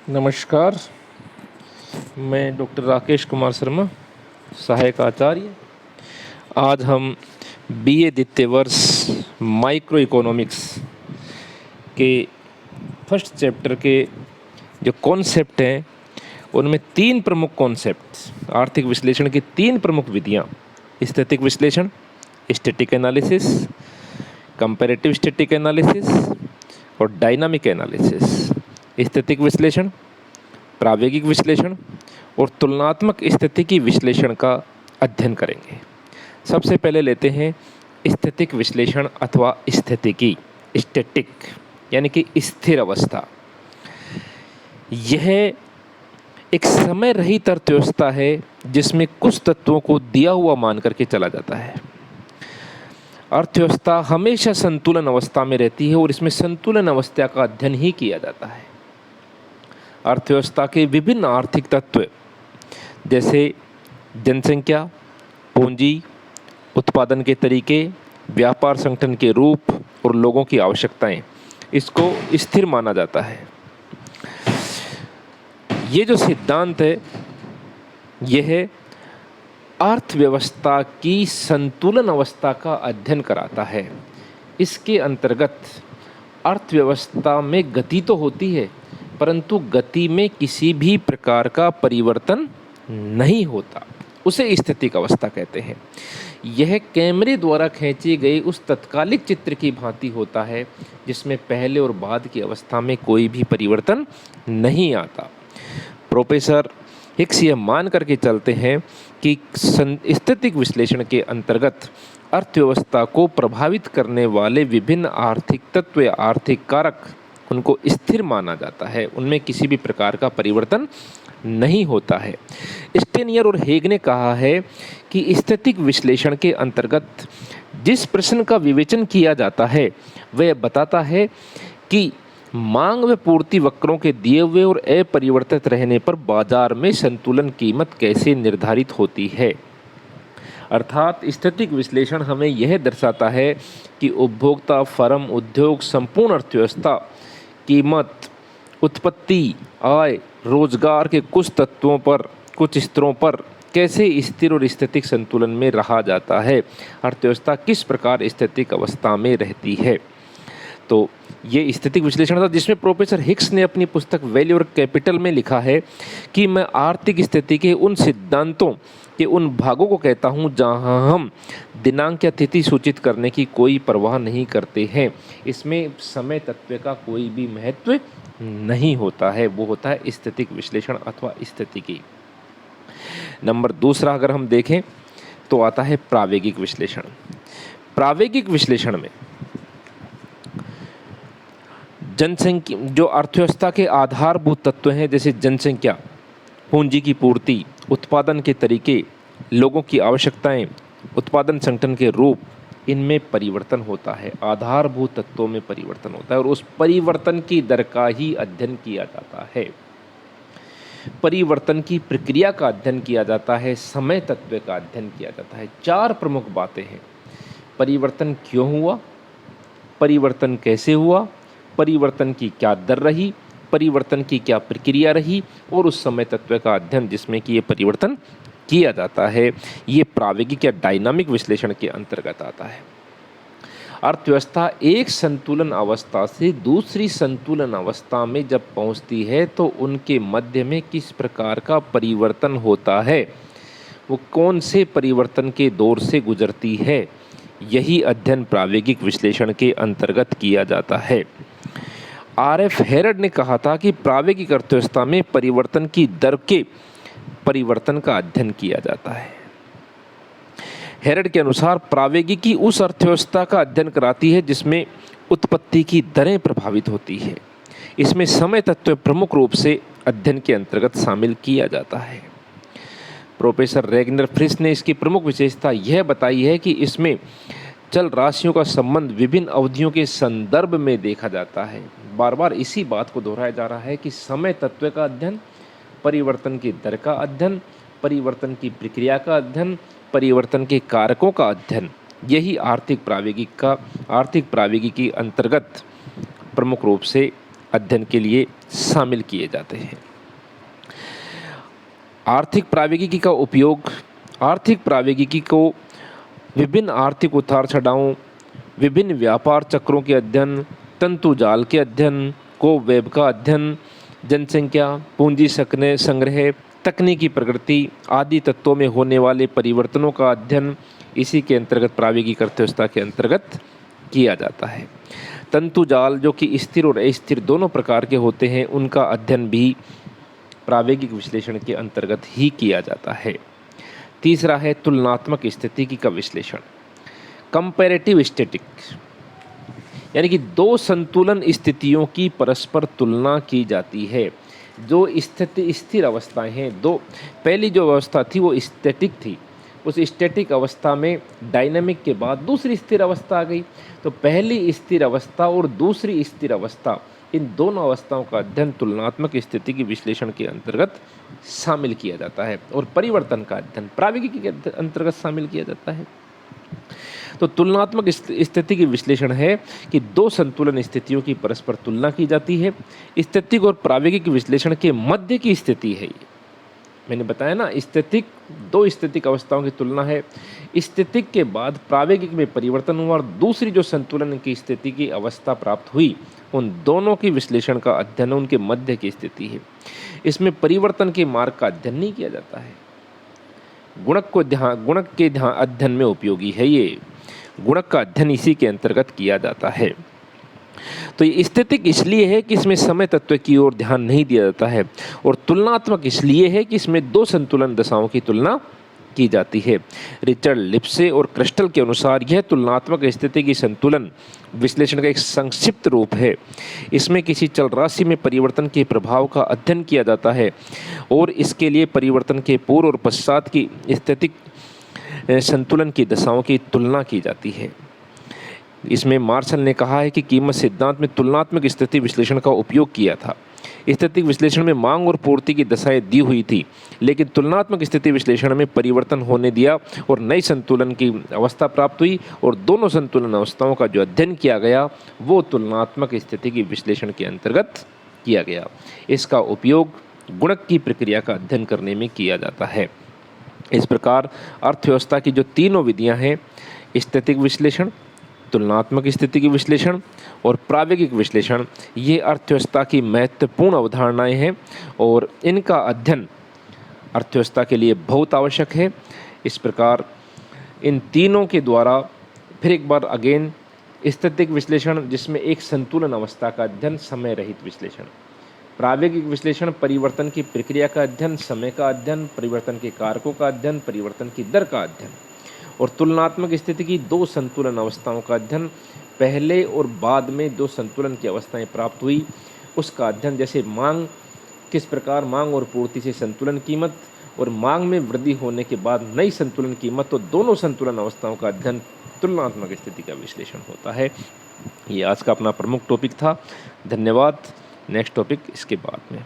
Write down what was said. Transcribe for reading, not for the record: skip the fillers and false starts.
नमस्कार। मैं डॉक्टर राकेश कुमार शर्मा, सहायक आचार्य। आज हम बीए द्वितीय वर्ष माइक्रो इकोनॉमिक्स के फर्स्ट चैप्टर के जो कॉन्सेप्ट हैं उनमें तीन प्रमुख कॉन्सेप्ट, आर्थिक विश्लेषण की तीन प्रमुख विधियाँ, स्थैतिक विश्लेषण, static analysis, comparative static analysis और डायनामिक एनालिसिस। स्थैतिक विश्लेषण, प्रायोगिक विश्लेषण और तुलनात्मक स्थितिकी विश्लेषण का अध्ययन करेंगे। सबसे पहले लेते हैं स्थैतिक विश्लेषण अथवा स्थितिकी, स्टैटिक यानी कि स्थिर अवस्था। यह एक समय रहित अर्थव्यवस्था है जिसमें कुछ तत्वों को दिया हुआ मान करके चला जाता है। अर्थव्यवस्था हमेशा संतुलन अवस्था में रहती है और इसमें संतुलन अवस्था का अध्ययन ही किया जाता है। अर्थव्यवस्था के विभिन्न आर्थिक तत्व जैसे जनसंख्या, पूंजी, उत्पादन के तरीके, व्यापार संगठन के रूप और लोगों की आवश्यकताएं, इसको स्थिर माना जाता है। ये जो सिद्धांत है यह अर्थव्यवस्था की संतुलन अवस्था का अध्ययन कराता है। इसके अंतर्गत अर्थव्यवस्था में गति तो होती है परंतु गति में किसी भी प्रकार का परिवर्तन नहीं होता, उसे स्थितिक अवस्था कहते हैं। यह कैमरे द्वारा खींची गई उस तत्कालिक चित्र की भांति होता है जिसमें पहले और बाद की अवस्था में कोई भी परिवर्तन नहीं आता। प्रोफेसर हिक्स यह मान करके चलते हैं कि स्थैतिक विश्लेषण के अंतर्गत अर्थव्यवस्था को प्रभावित करने वाले विभिन्न आर्थिक तत्व या आर्थिक कारक, उनको स्थिर माना जाता है, उनमें किसी भी प्रकार का परिवर्तन नहीं होता है। स्टेनियर और हेग ने कहा है कि स्थैतिक विश्लेषण के अंतर्गत जिस प्रश्न का विवेचन किया जाता है वह बताता है कि मांग व पूर्ति वक्रों के दिए हुए और अपरिवर्तित रहने पर बाजार में संतुलन कीमत कैसे निर्धारित होती है। अर्थात स्थैतिक विश्लेषण हमें यह दर्शाता है कि उपभोक्ता, फर्म, उद्योग, संपूर्ण अर्थव्यवस्था कीमत, उत्पत्ति, आय, रोजगार के कुछ तत्वों पर, कुछ स्तरों पर कैसे स्थिर और स्थैतिक संतुलन में रहा जाता है, अर्थव्यवस्था किस प्रकार स्थैतिक अवस्था में रहती है। तो ये स्थैतिक विश्लेषण था जिसमें प्रोफेसर हिक्स ने अपनी पुस्तक वैल्यू और कैपिटल में लिखा है कि मैं आर्थिक स्थिति के उन सिद्धांतों के उन भागों को कहता हूँ जहाँ हम दिनांक या तिथि सूचित करने की कोई परवाह नहीं करते हैं। इसमें समय तत्व का कोई भी महत्व नहीं होता है, वो होता है स्थैतिक विश्लेषण अथवा स्थितिकी। नंबर दूसरा अगर हम देखें तो आता है प्रायोगिक विश्लेषण। प्रायोगिक विश्लेषण में जनसंख्या, जो अर्थव्यवस्था के आधारभूत तत्व हैं जैसे जनसंख्या, पूंजी की पूर्ति, उत्पादन के तरीके, लोगों की आवश्यकताएं, उत्पादन संगठन के रूप, इनमें परिवर्तन होता है, आधारभूत तत्वों में परिवर्तन होता है और उस परिवर्तन की दर का ही अध्ययन किया जाता है। परिवर्तन की प्रक्रिया का अध्ययन किया जाता है, समय तत्व का अध्ययन किया जाता है। चार प्रमुख बातें हैं: परिवर्तन क्यों हुआ, परिवर्तन कैसे हुआ, परिवर्तन की क्या दर रही, परिवर्तन की क्या प्रक्रिया रही और उस समय तत्व का अध्ययन जिसमें कि ये परिवर्तन किया जाता है। ये प्रायोगिक या डायनामिक विश्लेषण के अंतर्गत आता है। अर्थव्यवस्था एक संतुलन अवस्था से दूसरी संतुलन अवस्था में जब पहुंचती है तो उनके मध्य में किस प्रकार का परिवर्तन होता है, वो कौन से परिवर्तन के दौर से गुजरती है, यही अध्ययन प्रायोगिक विश्लेषण के अंतर्गत किया जाता है। आर.एफ. हेरड ने कहा था कि प्रायोगिक अर्थव्यवस्था में परिवर्तन की दर के परिवर्तन का अध्ययन किया जाता है। हेरड के अनुसार प्रायोगिकी उस अर्थव्यवस्था का अध्ययन कराती है जिसमें उत्पत्ति की दरें प्रभावित होती है। इसमें समय तत्व प्रमुख रूप से अध्ययन के अंतर्गत शामिल किया जाता है। प्रोफेसर रेगनर फ्रिस ने इसकी प्रमुख विशेषता यह बताई है कि इसमें चल राशियों का संबंध विभिन्न अवधियों के संदर्भ में देखा जाता है। बार बार इसी बात को दोहराया जा रहा है कि समय तत्व का अध्ययन, परिवर्तन की दर का अध्ययन, परिवर्तन की प्रक्रिया का अध्ययन, परिवर्तन के कारकों का अध्ययन, यही आर्थिक प्रायोगिकी अंतर्गत प्रमुख रूप से अध्ययन के लिए शामिल किए जाते हैं। आर्थिक प्रौद्योगिकी का उपयोग, आर्थिक प्रौद्योगिकी को विभिन्न आर्थिक उतार चढ़ावों, विभिन्न व्यापार चक्रों के अध्ययन, तंतु जाल के अध्ययन, को वेब का अध्ययन, जनसंख्या, पूंजी संग्रह, तकनीकी प्रगति आदि तत्वों में होने वाले परिवर्तनों का अध्ययन इसी के अंतर्गत प्रायोगिक अर्थव्यवस्था के अंतर्गत किया जाता है। तंतु जाल जो कि स्थिर और अस्थिर दोनों प्रकार के होते हैं, उनका अध्ययन भी प्रायोगिक विश्लेषण के अंतर्गत ही किया जाता है। तीसरा है तुलनात्मक स्थितिकी का विश्लेषण, कंपैरेटिव स्टैटिक्स, यानी कि दो संतुलन स्थितियों की परस्पर तुलना की जाती है। जो स्थिति स्थिर अवस्थाएं हैं, दो, पहली जो अवस्था थी वो स्टैटिक थी, उस स्टैटिक अवस्था में डायनामिक के बाद दूसरी स्थिर अवस्था आ गई। तो पहली स्थिर अवस्था और दूसरी स्थिर अवस्था, इन दोनों अवस्थाओं का अध्ययन तुलनात्मक स्थिति की विश्लेषण के अंतर्गत शामिल किया जाता है और परिवर्तन का अध्ययन प्रायोगिकी के अंतर्गत शामिल किया जाता है। तो तुलनात्मक स्थिति की विश्लेषण है कि दो संतुलन स्थितियों की परस्पर तुलना की जाती है। स्थैतिक और प्रायोगिक विश्लेषण के मध्य की स्थिति है ये। मैंने बताया ना, स्थैतिक दो स्थैतिक अवस्थाओं की तुलना है, स्थैतिक के बाद प्रायोगिक में परिवर्तन हुआ और दूसरी जो संतुलन की स्थिति की अवस्था प्राप्त हुई, उन दोनों की विश्लेषण का अध्ययन उनके मध्य की स्थिति है। इसमें परिवर्तन के मार्ग का अध्ययन नहीं किया जाता है। गुणक के अध्ययन में उपयोगी है ये, गुणक का अध्ययन इसी के अंतर्गत किया जाता है। तो ये स्थैतिक इसलिए है कि इसमें समय तत्व की ओर ध्यान नहीं दिया जाता है, और तुलनात्मक इसलिए है कि इसमें दो संतुलन दशाओं की तुलना की जाती है। रिचर्ड लिप्से और क्रिस्टल के अनुसार यह तुलनात्मक स्थिति की संतुलन विश्लेषण का एक संक्षिप्त रूप है। इसमें किसी चल राशि में परिवर्तन के प्रभाव का अध्ययन किया जाता है और इसके लिए परिवर्तन के पूर्व और पश्चात की स्थैतिक संतुलन की दशाओं की तुलना की जाती है। इसमें मार्शल ने कहा है कि कीमत सिद्धांत में तुलनात्मक स्थिति विश्लेषण का उपयोग किया था। स्थैतिक विश्लेषण में मांग और पूर्ति की दशाएं दी हुई थी, लेकिन तुलनात्मक स्थिति विश्लेषण में परिवर्तन होने दिया और नई संतुलन की अवस्था प्राप्त हुई, और दोनों संतुलन अवस्थाओं का जो अध्ययन किया गया वो तुलनात्मक स्थिति की विश्लेषण के अंतर्गत किया गया। इसका उपयोग गुणक की प्रक्रिया का अध्ययन करने में किया जाता है। इस प्रकार अर्थव्यवस्था की जो तीनों विधियाँ हैं, स्थैतिक विश्लेषण, तुलनात्मक स्थिति की विश्लेषण और प्रायोगिक विश्लेषण, ये अर्थव्यवस्था की महत्वपूर्ण अवधारणाएं हैं और इनका अध्ययन अर्थव्यवस्था के लिए बहुत आवश्यक है। इस प्रकार इन तीनों के द्वारा फिर एक बार अगेन, स्थैतिक विश्लेषण जिसमें एक संतुलन अवस्था का अध्ययन, समय रहित विश्लेषण, प्रायोगिक विश्लेषण परिवर्तन की प्रक्रिया का अध्ययन, समय का अध्ययन, परिवर्तन के कारकों का अध्ययन, परिवर्तन की दर का अध्ययन, और तुलनात्मक स्थिति की दो संतुलन अवस्थाओं का अध्ययन, पहले और बाद में जो संतुलन की अवस्थाएं प्राप्त हुई उसका अध्ययन, जैसे मांग, किस प्रकार मांग और पूर्ति से संतुलन कीमत, और मांग में वृद्धि होने के बाद नई संतुलन कीमत, तो दोनों संतुलन अवस्थाओं का अध्ययन तुलनात्मक स्थिति का विश्लेषण होता है। ये आज का अपना प्रमुख टॉपिक था। धन्यवाद। नेक्स्ट टॉपिक इसके बाद में।